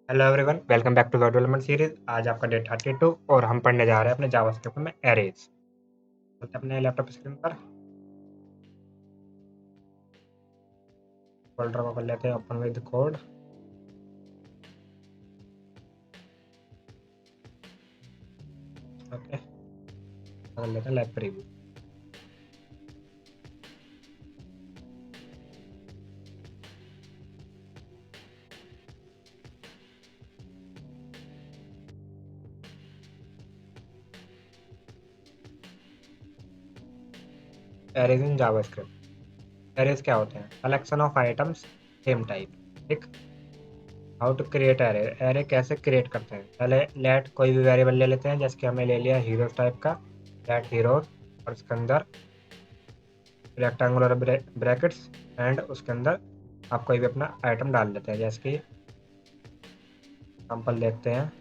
Hello everyone, welcome back to the development series. आज आपका day 32 और हम पढ़ने जा रहे हैं अपने जावास्क्रिप्ट में एरेज। चलते हैं अपने लैपटॉप स्क्रीन पर, फोल्डर को कर लेते हैं ओपन विद कोड। ओके, कर लेते हैं lab preview. Arrays in JavaScript. Arrays क्या होते हैं? Collection of items same type. ठीक। How to create array. Array कैसे क्रिएट करते हैं? पहले लेट कोई भी वेरिएबल ले लेते हैं, जैसे कि हमें ले लिया हीरोज टाइप का। लेट हीरोज और उसके अंदर रेक्टेंगुलर ब्रैकेट्स एंड उसके अंदर आप कोई भी अपना आइटम डाल लेते हैं। जैसे कि एग्जाम्पल देखते हैं,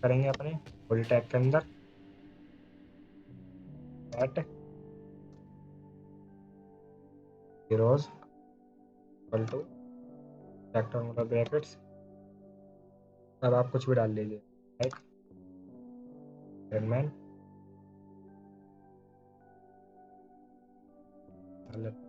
करेंगे अपने फुल टैग के अंदर at heroes equal to rectangular brackets. अब आप कुछ भी डाल लीजिए, लाइक मैन डाल लेते हैं।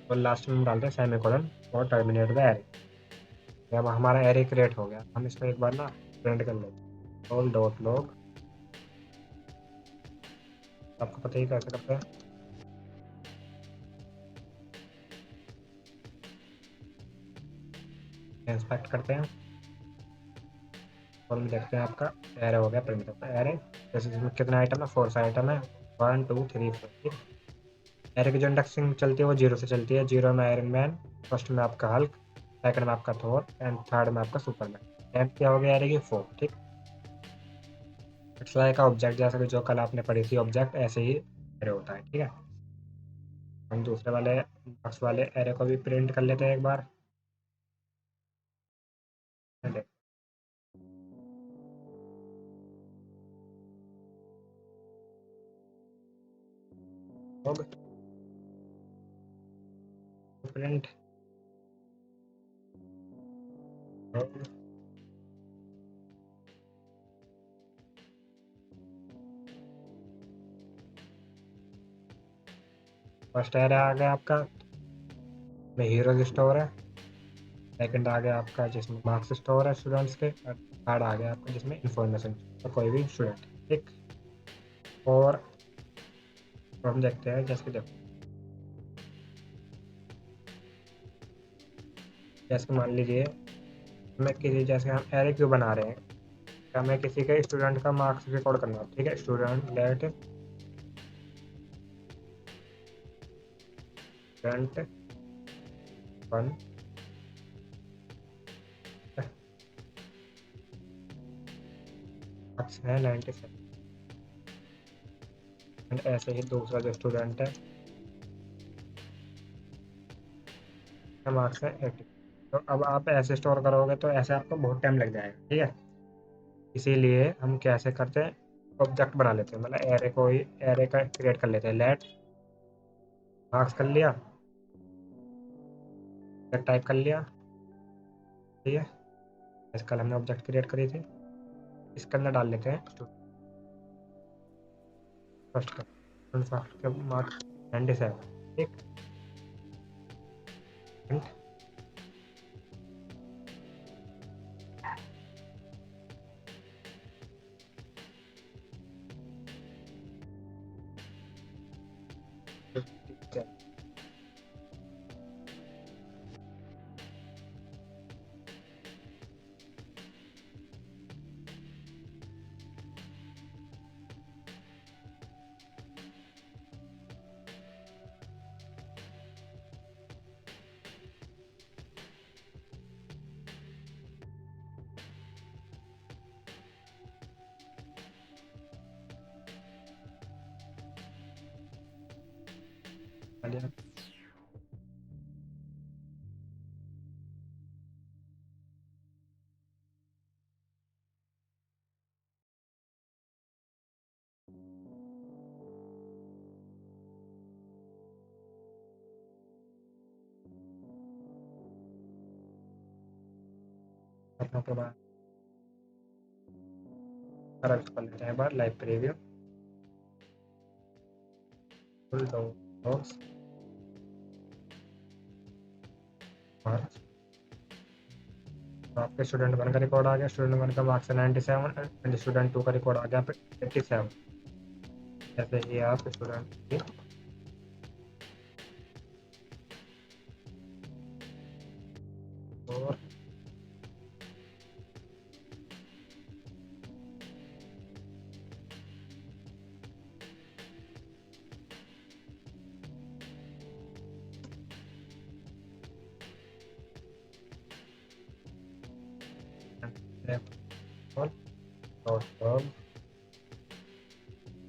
और लास्ट में हम डालते हैं सेमीकोलन और टर्मिनेट द एरे। अब हमारा एरे क्रिएट हो गया। हम इसको एक बार ना प्रिंट कर लेते हैं, ऑल डॉट लॉग। आपको पता ही कैसे करते हैं। इंस्पेक्ट करते हैं और देखते हैं आपका एरे हो गया प्रिंट होता है। एरे जैसे इसमें कितने आइटम है? 4 आइटम है, 1 2 3 4। एरे की जो इंडेक्सिंग चलती है वो 0 से चलती है। 0 में आयरन मैन, फर्स्ट में आपका हल्क, सेकंड में आपका थोर एंड थर्ड में आपका सुपरमैन। टेंथ क्या हो गया एरे की? 4। ठीक। इट्स लाइक ऑब्जेक्ट, जैसा कि जो कल आपने पढ़ी थी ऑब्जेक्ट, ऐसे ही एरे होता है। ठीक है। हम दूसरे वाले बॉक्स वाले एरे को भी प्रिंट कर लेते हैं एक बार। प्रिंट फर्स्ट एरे आ गया आपका में हीरोज स्टोर है। सेकंड आ गया आपका जिसमें मार्क्स स्टोर है स्टूडेंट्स के। और थर्ड आ गया आपका जिसमें इंफॉर्मेशन तो कोई भी स्टूडेंट। ठीक। और तो हम देखते हैं, जैसे कि देखो, जैसे मान लीजिए मैं किसी, जैसे हम एरे क्यों बना रहे हैं, हमें किसी के स्टूडेंट का मार्क्स रिकॉर्ड करना है। ठीक है। स्टूडेंट लेट स्टूडेंट 1 मार्क्स है 97 एंड ऐसे ही दूसरा जो स्टूडेंट है मार्क्स है 80। तो अब आप ऐसे स्टोर करोगे तो ऐसे आपको बहुत टाइम लग जाएगा। ठीक है। इसीलिए हम कैसे करते हैं, ऑब्जेक्ट बना लेते हैं, मतलब एरे को ही एरे का क्रिएट कर लेते हैं। लेट मार्क्स कर लिया, टाइप कर लिया। ठीक है। इस कल हमने ऑब्जेक्ट क्रिएट करी थी, इसके अंदर डाल लेते हैं फर्स्ट का फर्स्ट के मार्क्स 97। ठीक। अपनों के बाद रन कर लेते हैं एक बार live preview full dogs marks. आपके स्टूडेंट 1 का रिकॉर्ड आ गया, स्टूडेंट 1 का मार्क्स है 97 एंड स्टूडेंट 2 का रिकॉर्ड आ गया 87। जैसे ही आप स्टूडेंट और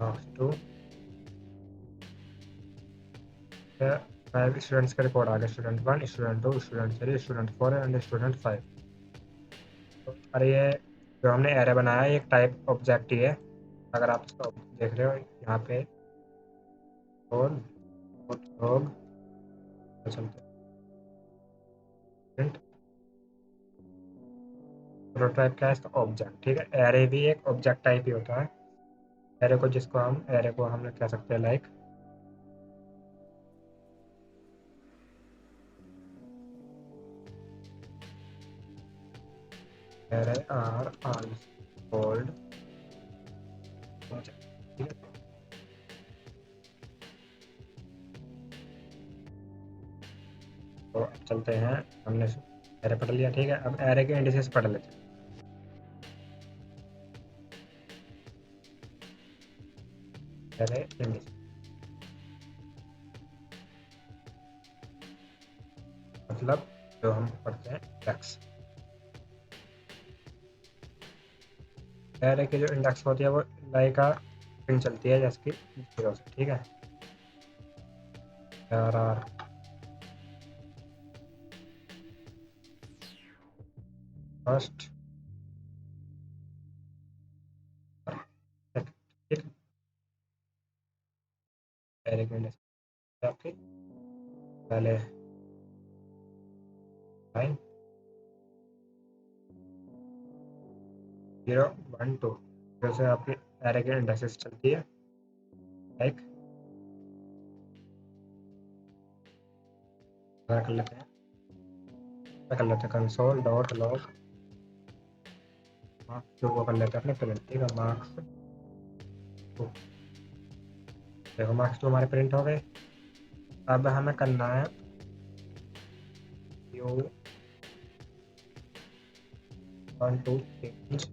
मार्क्स 2 फाइव स्टूडेंट्स का रिकॉर्ड आ गया, student 1, student 2, student 3, student 4 and student 5। और ये जो हमने एरे बनाया है एक टाइप ऑब्जेक्ट ही है। अगर आप इसको देख रहे हो यहाँ पे और लोग चलते हैं प्रोटोटाइप क्या है इसका ऑब्जेक्ट, ठीक है। एरे भी एक ऑब्जेक्ट टाइप ही होता है। एरे को जिसको हम एरे को हम कह सकते हैं like array are called object, ठीक है। तो अब चलते हैं, हमने एरे पढ़ लिया, ठीक है। अब एरे के इंडिसेस पढ़ लेते हैं। एरे इंडिसेस मतलब जो हम पढ़ते हैं इंडेक्स। एरे की जो इंडेक्स होती है वो लाइक का स्ट्रिंग चलती है जैसे कि 0 से, ठीक है। आर फर्स्ट ठीक, एरे की इंडेक्स आपकी पहले लाइन 0 1 2 जैसे आपकी एरे की इंडेक्सेस चलती है लाइक कर लेते हैं, कर लेते हैं कंसोल डॉट लॉग मार्क्स 2 को कर लेते हैं अपने प्रिंट, ठीक है। मार्क्स 2, देखो मार्क्स 2 हमारे प्रिंट हो गए। अब हमें करना है you want to change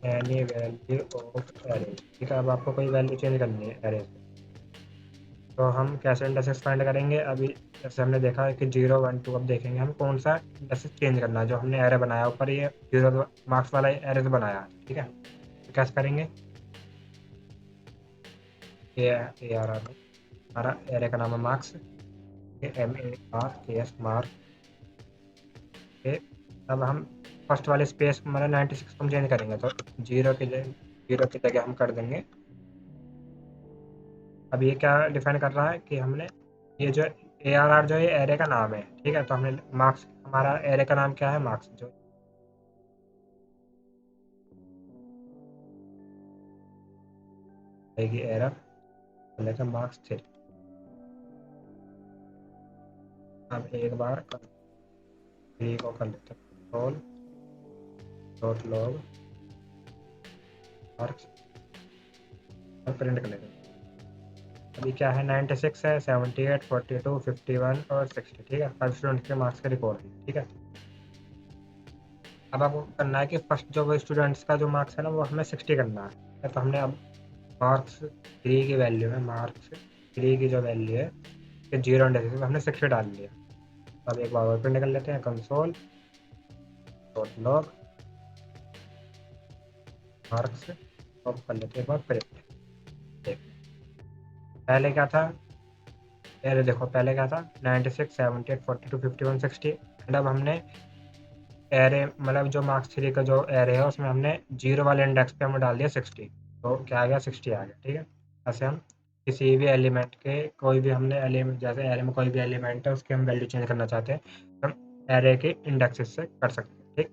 any value of array, ठीक है। अब आपको कोई वैल्यू चेंज करनी है एरे से, तो हम कैसे इंडेक्सेस फाइंड करेंगे। अभी जैसे हमने देखा है कि 0 1 2, अब देखेंगे हम कौन सा इंडेक्सेस चेंज करना है। जो हमने एरे बनाया ऊपर ये 0 मार्क्स वाला एरे से बनाया, ठीक है। तो कैसे करेंगे, ए आर आर हमारा एरे का नाम है मार्क्स, MARKS मार्क के। अब हम फर्स्ट वाले स्पेस मतलब 96 को हम चेंज करेंगे, तो 0 की जगह हम कर देंगे। अब ये क्या डिफाइन कर रहा है कि हमने ये जो ARR जो ये एरे का नाम है, ठीक है। तो हमने मार्क्स हमारा एरे का नाम क्या है, मार्क्स जो आएगी एरर लेकर मार्क्स 3। अब एक बार 3 को कर लेते हैं कंट्रोल डॉट लॉग मार्क्स और प्रिंट कर लेते हैं। अभी क्या है 96 है 78 42 51 और 60, ठीक है। 5 स्टूडेंट के मार्क्स का रिकॉर्ड है, ठीक है। अब आपको करना है कि फर्स्ट जो वो स्टूडेंट्स का जो मार्क्स है ना वो हमें 60 करना है। तो हमने अब मार्क्स 3 की वैल्यू है, मार्क्स 3 की जो वैल्यू है कि 0 इंडेक्स हमने 60 डाल लिया। अब एक बार और प्रिंट कर लेते हैं कंसोल डॉट लॉग मार्क्स और कर लेते हैं एक बार प्रिंट। पहले क्या था, पहले देखो पहले क्या था 96 78 42 51 60 एंड अब हमने एरे मतलब जो मार्क्स 3 का जो एरे है उसमें हमने 0 वाले इंडेक्स पे हमने डाल दिया 60, तो क्या आ गया 60 आ गया, ठीक है। ऐसे हम किसी भी एलिमेंट के कोई भी हमने एलिमेंट जैसे एरे में कोई भी एलिमेंट है उसकी हम वैल्यू चेंज करना चाहते हैं, हम एरे के इंडेक्सेस से कर सकते हैं। ठीक,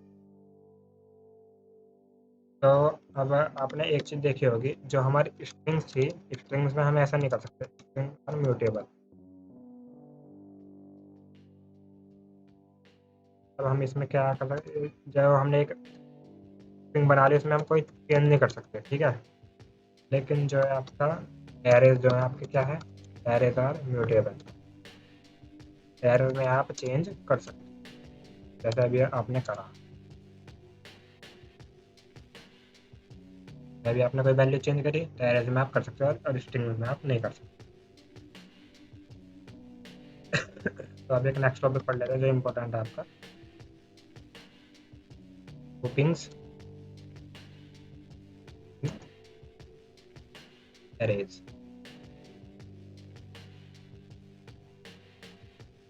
तो अब आपने एक चीज़ देखी होगी, जो हमारी स्ट्रिंग्स थी, स्ट्रिंग्स में हम ऐसा नहीं कर सकते, स्ट्रिंग अनम्यूटेबल। अब हम इसमें क्या कर सकते, जब हमने एक स्ट्रिंग बना ली, उसमें हम कोई चेंज नहीं कर सकते, ठीक है। लेकिन जो है आपका एरेज जो है आपके क्या है, एरेज आर म्यूटेबल। एरे में आप चेंज कर सकते हैं, जैसे अभी आपने करा। अभी आपने कोई वैल्यू चेंज करी तो एरेज में आप कर सकते हो, और स्ट्रिंग में आप नहीं कर सकते। तो अब एक नेक्स्ट टॉपिक पढ़ लेते हैं जो इम्पोर्टेंट है आपका, ग्रुपिंग्स एरेज।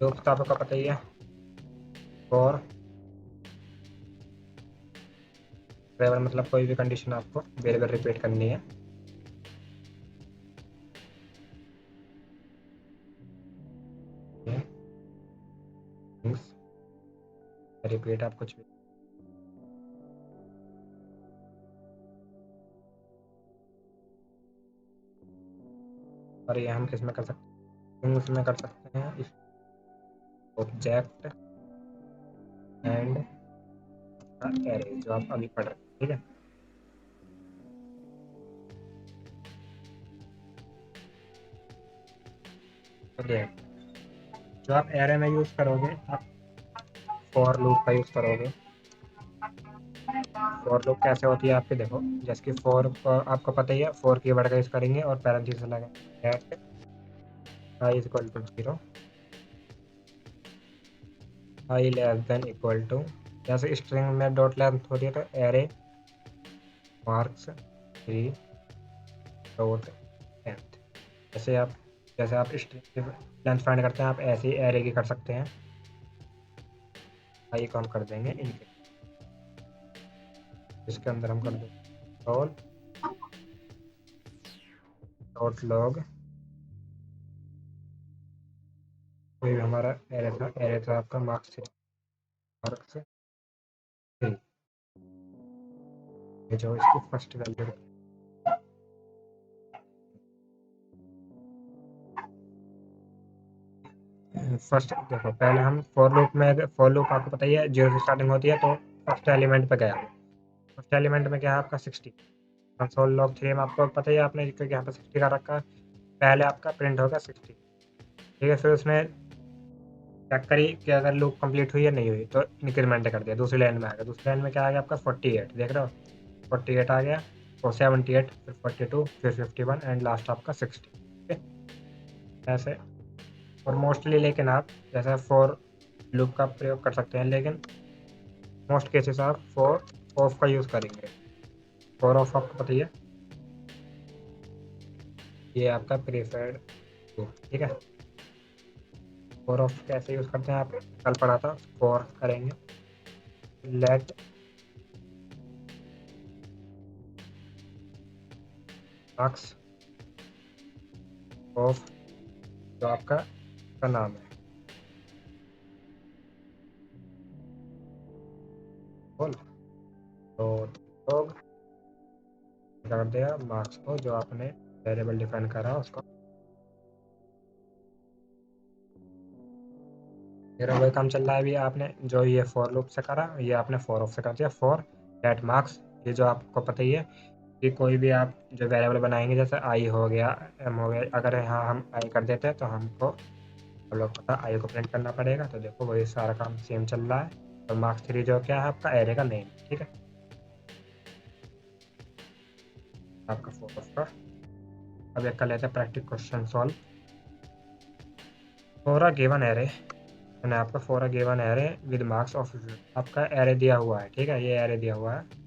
तो आपको पता ही है, फॉर वेरिएबल मतलब कोई भी कंडीशन आपको वेरिएबल रिपीट करनी है। रिपीट आप कुछ भी, और ये हम किस में कर सकते हैं, उसमें कर सकते हैं ऑब्जेक्ट एंड एरे, जो आप अभी पढ़ रहे हैं, ठीक है। तो देख, जो आप एरे में यूज करोगे, आप फॉर लूप का यूज करोगे। फॉर लूप कैसे होती है आपके, देखो, जैसे कि फॉर आपको पता ही है, फॉर कीवर्ड का यूज करेंगे और पैरेंथेसिस लगाएंगे, at I is equal to 0, I less than equal to, जैसे स्ट्रिंग में डॉट लेंथ होती है तो एरे मार्क्स 3 डॉट लेंथ। जैसे आप स्ट्रिंग की लेंथ फाइंड करते हैं, आप ऐसे ही एरे की कर सकते हैं। आई को हम कर देंगे इनके, इसके अंदर हम कर देंगे डॉट डॉट लॉग, कोई भी हमारा एरे था आपका मार्क्स 3, ये जो इसकी फर्स्ट वैल्यू, फर्स्ट देखो, पहले हम फॉर लूप में, फॉर लूप आपको पता ही है 0 से स्टार्टिंग होती है, तो फर्स्ट एलिमेंट पे गया। फर्स्ट एलिमेंट में क्या है आपका 60, कंसोल लॉग 3 में आपको पता ही है, आपने क्योंकि यहाँ पे 60 का रखा है, पहले आपका प्रिंट होगा 60, ठीक है। फिर उसमें चेक करी कि अगर लूप कंप्लीट हुई या नहीं हुई, तो इंक्रीमेंट कर दिया, दूसरी लाइन में आ गया। दूसरी लाइन में क्या आ गया आपका 48, देख रहे हो, 48 आ गया, और 78, फिर 42, फिर 51 एंड लास्ट आपका 60, ठीक है। ऐसे, और मोस्टली, लेकिन आप जैसे फॉर लूप का प्रयोग कर सकते हैं, लेकिन मोस्ट केसेस आप फॉर ऑफ का यूज़ करेंगे। फॉर ऑफ आपको पता ही है, ये आपका प्रीफर्ड लूप, ठीक है। फॉर ऑफ कैसे यूज़ करते हैं, आप कल पढ़ा था, फॉर करेंगे लेट मार्क्स ऑफ, जो आपका का नाम है, बोल, तो लोग कर देगा मार्क्स को, जो आपने वेरिएबल डिफाइन करा उसको। मेरा वही काम चल रहा है अभी, आपने जो ये फॉर लूप से करा, ये आपने फॉर ऑफ से कर दिया। फॉर लेट मार्क्स, ये जो आपको पता ही है कि कोई भी आप जो वेरिएबल बनाएंगे, जैसे आई हो गया, एम हो गया, अगर यहाँ हम आई कर देते हैं तो हमको, हम लोग पता, आई को प्रिंट करना पड़ेगा। तो देखो वही सारा काम सेम चल रहा है। तो मार्क्स 3 जो क्या है आपका एरे का नेम, ठीक है, आपका फोर ऑफ का। अब एक कर लेते हैं practice question solve. For a given array, मैंने आपका for a given array with marks of, आपका एरे दिया हुआ है, ठीक है, ये एरे दिया हुआ है।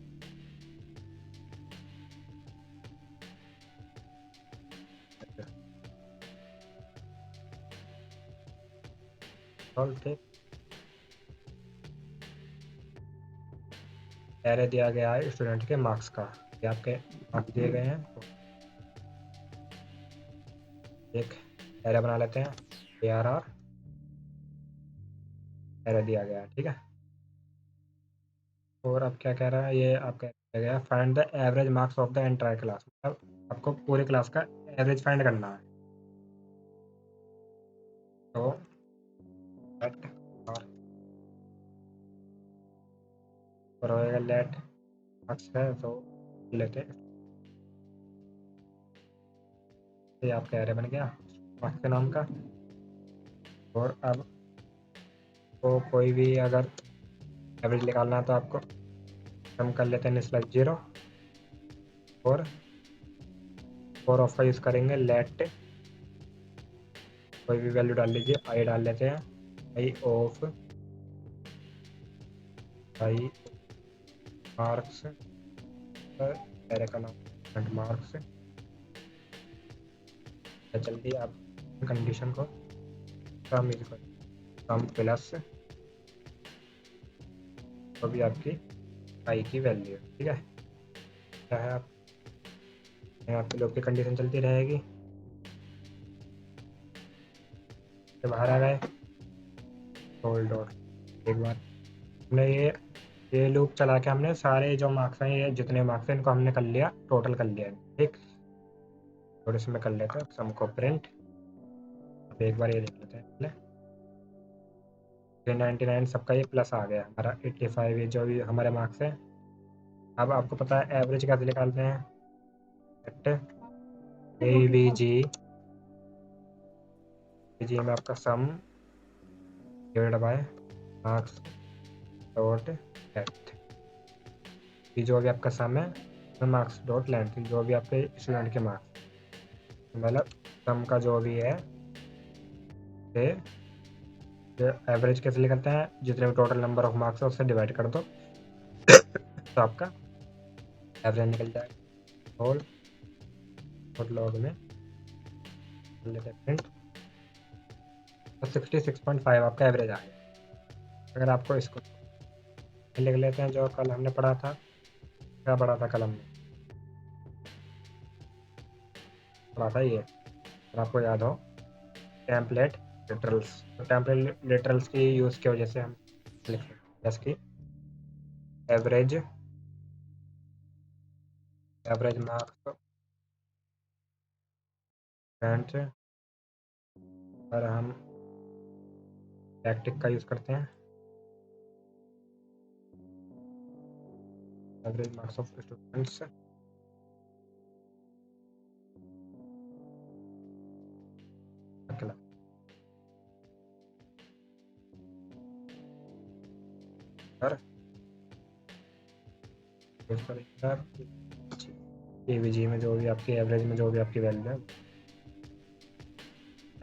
सॉल्व, ठीक, एरे दिया गया है स्टूडेंट के मार्क्स का, ये आपके मार्क्स दिए गए हैं। तो एक एरे बना लेते हैं, ए आर आर एरर दिया गया है, ठीक है। और अब क्या कह रहा है, ये आपका दिया गया find the average marks of the entire class, मतलब आपको पूरे क्लास का एवरेज फाइंड करना है। तो लेट और होएगा लेट मार्क्स है तो लेते हैं, ये आपका एरे बन गया मार्क्स के नाम का। और अब तो कोई भी अगर एवरेज निकालना है तो आपको हम कर लेते हैं स्लैश 0 और फोर ऑफ का यूज़ करेंगे। लेट कोई भी वैल्यू डाल लीजिए, आई डाल लेते हैं, आई ऑफ आई मार्क्स, एरे का नाम मार्क्स। जल्दी आप कंडीशन को सम इज सम प्लस तो भी आपकी आई की वैल्यू, ठीक है। क्या है आप आपके लोग की कंडीशन चलती रहेगी, तो बाहर आ गए होल्ड। और एक बार हमने ये लूप चला के हमने सारे जो मार्क्स हैं, ये जितने मार्क्स हैं इनको हमने कर लिया, टोटल कर लिया, ठीक। और इसमें कर लेते हैं सम को प्रिंट। अब एक बार ये देख लेते हैं पहले, 99 सबका ये प्लस आ गया, हमारा 85 ये जो भी हमारे मार्क्स हैं। अब आपको पता है एवरेज कैसे निकालते हैं, AVG में आपका sum divide by marks dot length, जो भी आपका सम है मार्क्स डॉट लेंथ, जो भी आपके स्टूडेंट के मार्क्स, मतलब सम का जो भी है से एवरेज कैसे निकलता है, जितने भी टोटल नंबर ऑफ मार्क्स है उससे डिवाइड कर दो तो आपका एवरेज निकल जाएगा। होल और लॉग में लेते हैं प्रिंट, तो 66.5 आपका एवरेज आएगा। अगर आपको इसको लिख लेते हैं, जो कल हमने पढ़ा था, क्या पढ़ा था कल हमने, पढ़ा था ये, अगर आपको याद हो, टेम्पलेट लिटरल्स। तो टेम्पलेट लिटरल्स की यूज़ की वजह से हम लिख जैसे कि एवरेज मार्क्स एंड, और हम टैक्टिक का यूज़ करते हैं, एवरेज मार्क्स ऑफ स्टूडेंट्स पर यूज़ करेंगे AVG में जो भी आपकी एवरेज में जो भी आपकी वैल्यू है,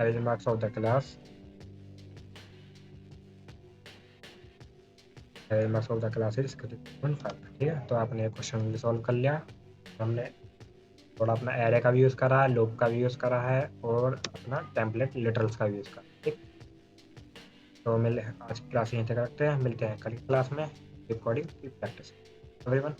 average marks of the class, average marks of the class is 5, ठीक है। तो आपने क्वेश्चन भी सॉल्व कर लिया, हमने थोड़ा अपना एरे का भी यूज़ करा है, लूप का भी यूज़ करा है, और अपना टेम्पलेट लिटरल्स का भी यूज़ करा, ठीक। तो मिल आज की क्लास यहीं तक रखते हैं, मिलते हैं कल की क्लास में रिकॉर्डिंग की प्रैक्टिस। एवरीवन।